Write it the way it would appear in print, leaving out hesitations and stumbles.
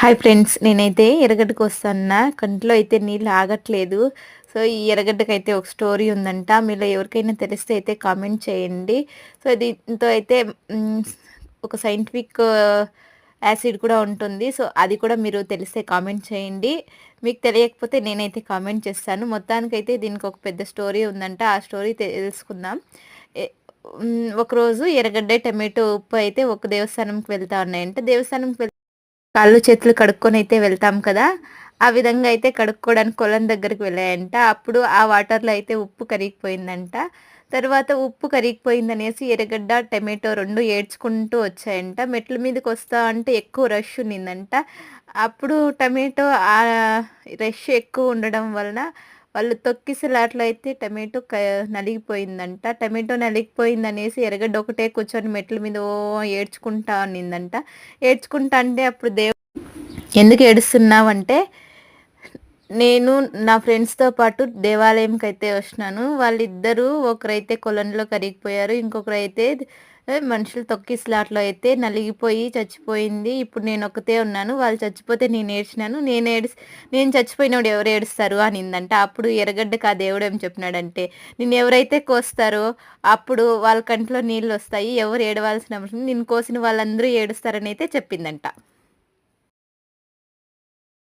Hi friends. నేనైతే ఎర్రగడ్డ కోస్తన్నా. కంట్లో అయితే నీళ్ళు ఆగట్లేదు. సో, ఈ ఎర్రగడ్డకైతే ఒక స్టోరీ ఉందంట. మీలో ఎవరికైనా తెలిస్తే అయితే కామెంట్ చేయండి. సో, దీంతో అయితే హ్మ్, ఒక సైంటిఫిక్ యాసిడ్ కూడా ఉంటుంది. సో, అది కూడా మీరు తెలిస్తే కామెంట్ చేయండి. మీకు తెలియకపోతే నేనైతే కామెంట్ చేస్తాను. మొత్తానికైతే దీనికి ఒక పెద్ద స్టోరీ ఉందంట. ఆ స్టోరీ తెలుసుకుందాం. ఎ ఒకరోజు ఎర్రగడ్డ, టమాటో, ఉప్పు అయితే ఒక దేవస్థానంకి వెళ్తా ఉన్నాయంట. దేవస్థానంకి కాళ్ళు, చేతులు కడుక్కొనైతే వెళ్తాం కదా! ఆ విధంగా అయితే కడుక్కోవడానికి కొలను దగ్గరికి వెళ్ళాయంట. అప్పుడు ఆ వాటర్‌లో అయితే ఉప్పు కరిగిపోయిందంట. తర్వాత ఉప్పు కరిగిపోయిందనేసి ఎర్రగడ్డ, టమాటో 2 ఏడ్చుకుంటూ వచ్చాయంట. మెట్ల మీదకొస్తా అంటే ఎక్కువ రష్ ఉన్నిందంట. అప్పుడు టమాటో రష్ ఎక్కువ ఉండడం వలన వాళ్ళు తొక్కిసలాటలో అయితే టమాటో నలిగిపోయిందంట. టమాటో నలిగిపోయిందనేసి ఎర్రగడ్డ ఒకటే కూర్చొని మెట్ల మీద ఏడ్చుకుంటా ఉన్నిందంట. ఏడ్చుకుంటా అంటే అప్పుడు ఎందుకు ఏడుస్తున్నావంటే, నేను నా ఫ్రెండ్స్‌తో పాటు దేవాలయంకైతే వచ్చినాను. వాళ్ళిద్దరూ ఒకరైతే కొలనులో కరిగిపోయారు. ఇంకొకరైతే మనుషులు తొక్కిసలాటలో అయితే నలిగిపోయి చచ్చిపోయింది. ఇప్పుడు నేనొక్కతే ఉన్నాను. వాళ్ళు చచ్చిపోతే నేనేడ్చినాను. నేను చచ్చిపోయినప్పుడు ఎవరు ఏడుస్తారు అనిందంట. అప్పుడు ఎర్రగడ్డకి ఆ దేవుడేం చెప్పినాడంటే, నిన్నెవరైతే కోస్తారో అప్పుడు వాళ్ళ కంట్లో నీళ్లొస్తాయి. ఎవరు ఏడవాల్సిన అవసరం నిన్ను కోసిన వాళ్ళందరూ ఏడుస్తారనైతే చెప్పిందంట.